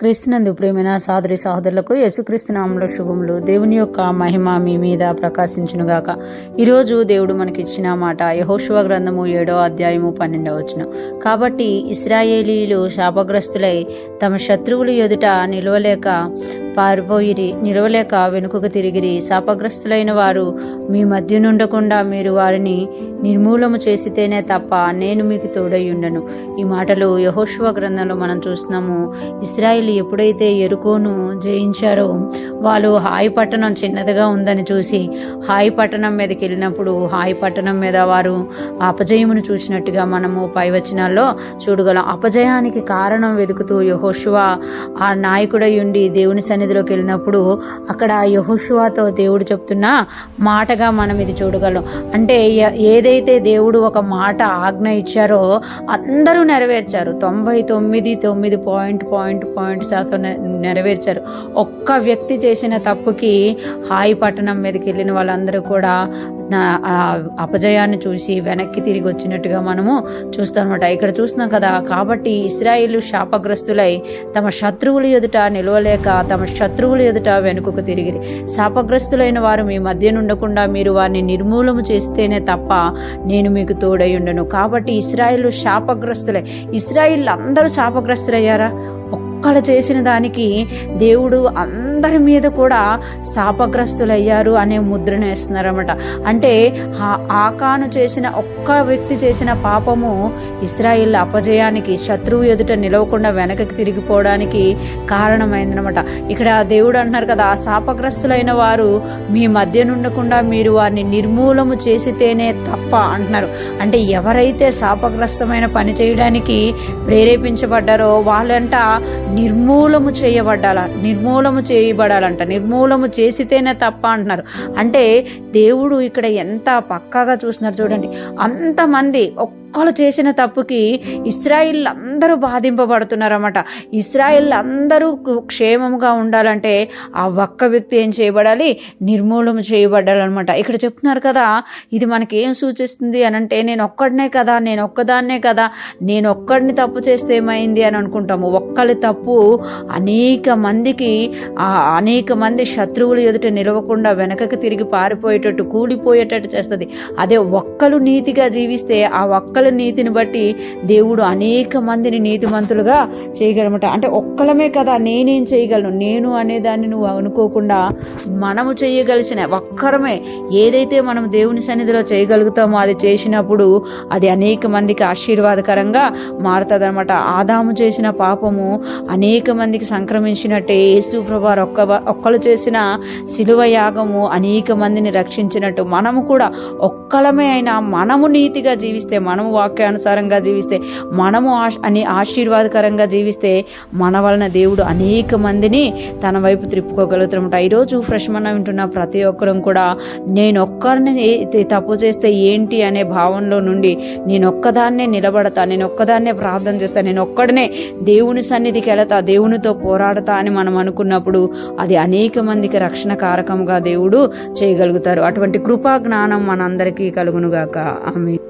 క్రీస్తునందు ప్రియమైన సహోదరి సహోదరులకు యేసుక్రీస్తు నామములో శుభములు. దేవుని యొక్క మహిమ మీ మీద ప్రకాశించునుగాక. ఈరోజు దేవుడు మనకిచ్చిన మాట యెహోషువ గ్రంథము 7వ అధ్యాయము 12వ వచనం. కాబట్టి ఇశ్రాయేలీయులు శాపగ్రస్తులై తమ శత్రువులు ఎదుట నిలవలేక వెనుకకు తిరిగిరి. శాపగ్రస్తులైన వారు మీ మధ్య నుండకుండా మీరు వారిని నిర్మూలము చేసితేనే తప్ప నేను మీకు తోడయ్యుండను. ఈ మాటలు యెహోషువ గ్రంథంలో మనం చూస్తున్నాము. ఇశ్రాయేలు ఎప్పుడైతే యెరికోను జయించారో వాళ్ళు హాయి పట్టణం చిన్నదిగా ఉందని చూసి హాయి పట్టణం మీదకి వెళ్ళినప్పుడు హాయి పట్టణం మీద వారు అపజయమును చూసినట్టుగా మనము పై వచనాల్లో చూడగలం. అపజయానికి కారణం వెతుకుతూ యెహోషువ ఆ నాయకుడై ఉండి దేవుని సన్నిధిలోకి వెళ్ళినప్పుడు అక్కడ యెహోషువతో దేవుడు చెప్తున్న మాటగా మనం ఇది చూడగలం. అంటే ఏదైతే దేవుడు ఒక మాట ఆజ్ఞ ఇచ్చారో అందరూ నెరవేర్చారు. 99.9% నెరవేర్చారు. ఒక్క వ్యక్తి చేసిన తప్పుకి హాయి పట్టణం మీదకి వెళ్ళిన వాళ్ళందరూ కూడా అపజయాన్ని చూసి వెనక్కి తిరిగి వచ్చినట్టుగా మనము చూస్తామన్నమాట. ఇక్కడ చూస్తున్నాం కదా. కాబట్టి ఇశ్రాయేలు శాపగ్రస్తులై తమ శత్రువుల ఎదుట నిలవలేక తమ శత్రువుల ఎదుట వెనుకకు తిరిగిరి. శాపగ్రస్తులైన వారు మీ మధ్య నుండకుండా మీరు వారిని నిర్మూలము చేస్తేనే తప్ప నేను మీకు తోడై ఉండను. కాబట్టి ఇశ్రాయేలు శాపగ్రస్తులై ఇశ్రాయేలు అందరూ శాపగ్రస్తులయ్యారా? ఒక్కళ్ళు చేసిన దానికి దేవుడు అందరి మీద కూడా శాపగ్రస్తులయ్యారు అనే ముద్రను వేస్తున్నారన్నమాట. అంటే ఆకాను చేసిన ఒక్క వ్యక్తి చేసిన పాపము ఇశ్రాయేల్ అపజయానికి శత్రువు ఎదుట నిలవకుండా వెనకకి తిరిగిపోవడానికి కారణమైందనమాట. ఇక్కడ దేవుడు అంటున్నారు కదా, శాపగ్రస్తులైన వారు మీ మధ్య నుండకుండా మీరు వారిని నిర్మూలము చేసితేనే తప్ప అంటున్నారు. అంటే ఎవరైతే శాపగ్రస్తమైన పని చేయడానికి ప్రేరేపించబడ్డారో వాళ్ళంట నిర్మూలము చేయబడాలంట. నిర్మూలము చేసితేనే తప్ప అంటున్నారు. అంటే దేవుడు ఇక్కడ ఎంత పక్కాగా చూస్తున్నారు చూడండి. అంతమంది ఒక్కళ్ళు చేసిన తప్పుకి ఇశ్రాయేల్ అందరూ బాధింపబడుతున్నారన్నమాట. ఇశ్రాయేల్ అందరూ క్షేమముగా ఉండాలంటే ఆ ఒక్క వ్యక్తి ఏం చేయబడాలి? నిర్మూలన చేయబడాలన్నమాట. ఇక్కడ చెప్తున్నారు కదా, ఇది మనకి ఏం సూచిస్తుంది అని అంటే నేను ఒక్కడనే కదా, నేను ఒక్కదాన్నే కదా, నేను ఒక్కడిని తప్పు చేస్తే ఏమైంది అని అనుకుంటాము. ఒక్కరి తప్పు అనేక మంది శత్రువులు ఎదుట నిలవకుండా వెనకకి తిరిగి పారిపోయేటట్టు కూలిపోయేటట్టు చేస్తుంది. అదే ఒక్కరు నీతిగా జీవిస్తే ఆ ఒక్కరి నీతిని బట్టి దేవుడు అనేక మందిని నీతిమంతులుగా చేయగలమట. అంటే ఒక్కలమే కదా నేనేం చేయగలను, నేను అనేదాన్ని నువ్వు అనుకోకుండా మనము చేయగలిసిన ఒక్కరమే ఏదైతే మనం దేవుని సన్నిధిలో చేయగలుగుతామో అది చేసినప్పుడు అది అనేక మందికి ఆశీర్వాదకరంగా మారుతుంది అనమాట. ఆదాము చేసిన పాపము అనేక మందికి సంక్రమించినట్టే యేసు ప్రభువారు ఒక్కరు చేసిన శిలువ యాగము అనేక మందిని రక్షించినట్టు మనము కూడా ఒక్కలమే అయినా మనము నీతిగా జీవిస్తే, మనము వాక్యానుసారంగా జీవిస్తే, మనము ఆశీర్వాదకరంగా జీవిస్తే మన వలన దేవుడు అనేక మందిని తన వైపు త్రిప్పుకోగలుగుతారన్నమాట. ఈరోజు ఫ్రెష్ మన వింటున్న ప్రతి ఒక్కరం కూడా నేను ఒక్కరిని తప్పు చేస్తే ఏంటి అనే భావంలో నుండి నేను ఒక్కదాన్నే నిలబడతా, నేను ఒక్కదాన్నే ప్రార్థన చేస్తా, నేను ఒక్కడనే దేవుని సన్నిధికి వెళతా, దేవునితో పోరాడతా అని మనం అనుకున్నప్పుడు అది అనేక మందికి రక్షణ కారకంగా దేవుడు చేయగలుగుతారు. అటువంటి కృపా జ్ఞానం మనందరికీ కలుగునుగాక. ఆమేన్.